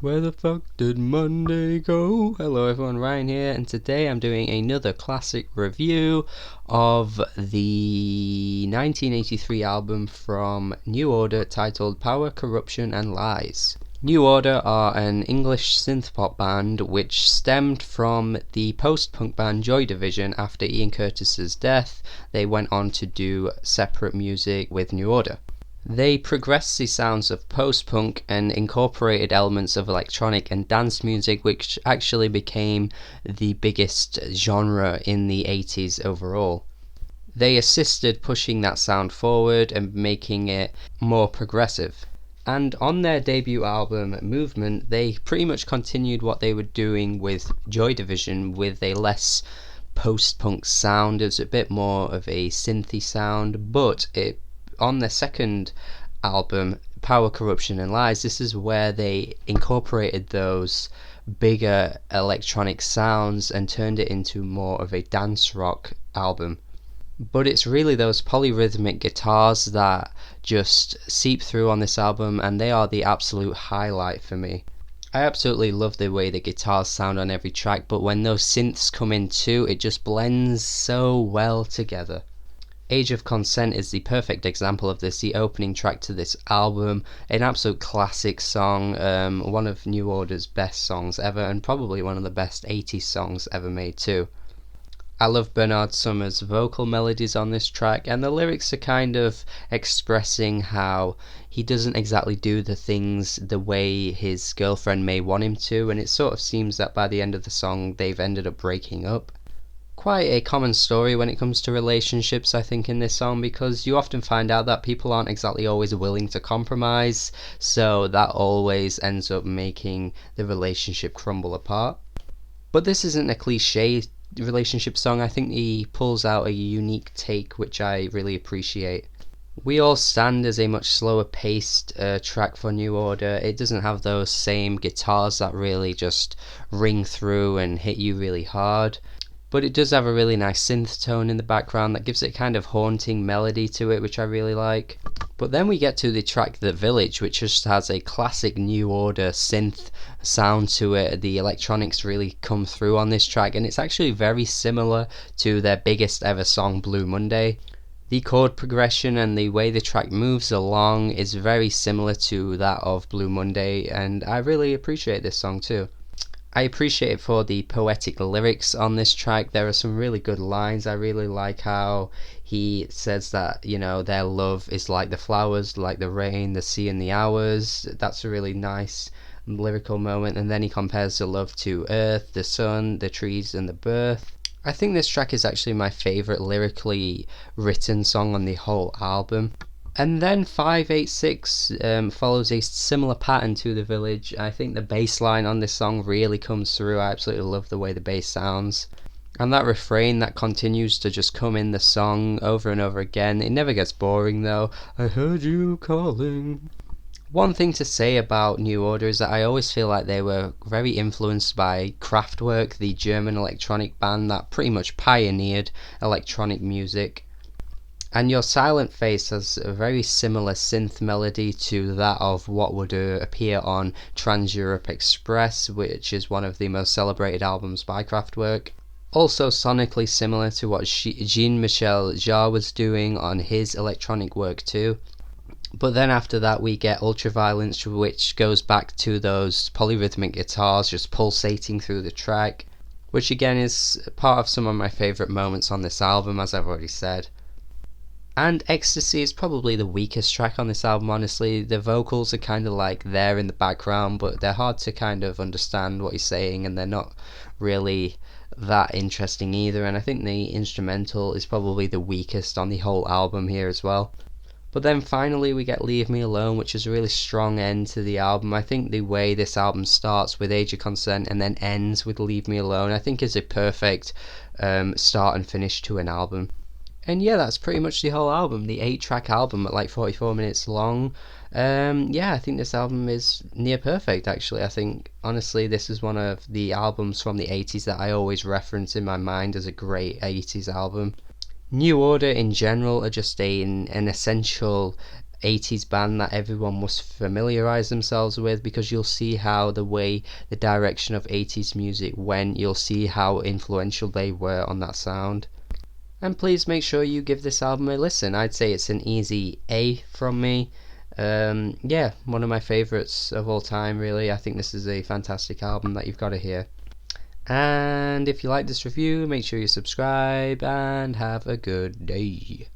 Where the fuck did Monday go? Hello everyone, Ryan here, and today I'm doing another classic review of the 1983 album from New Order titled Power, Corruption and Lies. New Order are an English synthpop band which stemmed from the post-punk band Joy Division. After Ian Curtis's death, they went on to do separate music with New Order. They progressed the sounds of post-punk and incorporated elements of electronic and dance music, which actually became the biggest genre in the 80s overall. They assisted pushing that sound forward and making it more progressive. And on their debut album, Movement, they pretty much continued what they were doing with Joy Division with a less post-punk sound. It was a bit more of a synthy sound, but on their second album, Power, Corruption and Lies, this is where they incorporated those bigger electronic sounds and turned it into more of a dance rock album. But it's really those polyrhythmic guitars that just seep through on this album, and they are the absolute highlight for me. I absolutely love the way the guitars sound on every track, but when those synths come in too, it just blends so well together. Age of Consent is the perfect example of this, the opening track to this album, an absolute classic song, one of New Order's best songs ever, and probably one of the best 80s songs ever made too. I love Bernard Summer's vocal melodies on this track, and the lyrics are kind of expressing how he doesn't exactly do the things the way his girlfriend may want him to, and it sort of seems that by the end of the song they've ended up breaking up. Quite a common story when it comes to relationships, I think, in this song, because you often find out that people aren't exactly always willing to compromise, so that always ends up making the relationship crumble apart. But this isn't a cliche relationship song. I think he pulls out a unique take which I really appreciate. We All Stand is a much slower paced track for New Order. It doesn't have those same guitars that really just ring through and hit you really hard, but it does have a really nice synth tone in the background that gives it kind of haunting melody to it, which I really like. But then we get to the track The Village, which just has a classic New Order synth sound to it. The electronics really come through on this track, and it's actually very similar to their biggest ever song, Blue Monday. The chord progression and the way the track moves along is very similar to that of Blue Monday, and I really appreciate this song too. I appreciate it for the poetic lyrics on this track. There are some really good lines. I really like how he says that, their love is like the flowers, like the rain, the sea and the hours. That's a really nice lyrical moment. And then he compares the love to earth, the sun, the trees and the birth. I think this track is actually my favourite lyrically written song on the whole album. And then 586 follows a similar pattern to The Village. I think the bass line on this song really comes through. I absolutely love the way the bass sounds. And that refrain that continues to just come in the song over and over again. It never gets boring though. I heard you calling. One thing to say about New Order is that I always feel like they were very influenced by Kraftwerk, the German electronic band that pretty much pioneered electronic music. And Your Silent Face has a very similar synth melody to that of what would appear on Trans-Europe Express, which is one of the most celebrated albums by Kraftwerk. Also sonically similar to what Jean-Michel Jarre was doing on his electronic work too. But then after that we get Ultraviolence, which goes back to those polyrhythmic guitars just pulsating through the track, which again is part of some of my favourite moments on this album, as I've already said. And Ecstasy is probably the weakest track on this album, honestly. The vocals are kind of like there in the background, but they're hard to kind of understand what he's saying, and they're not really that interesting either. And I think the instrumental is probably the weakest on the whole album here as well. But then finally we get Leave Me Alone, which is a really strong end to the album. I think the way this album starts with Age of Consent and then ends with Leave Me Alone, I think is a perfect start and finish to an album. And yeah, that's pretty much the whole album, the 8-track album at like 44 minutes long. I think this album is near perfect actually. I think honestly this is one of the albums from the 80s that I always reference in my mind as a great 80s album. New Order in general are just an essential 80s band that everyone must familiarize themselves with, because you'll see how the direction of 80s music went, you'll see how influential they were on that sound. And please make sure you give this album a listen. I'd say it's an easy A from me. Yeah, one of my favourites of all time, really. I think this is a fantastic album that you've got to hear. And if you like this review, make sure you subscribe and have a good day.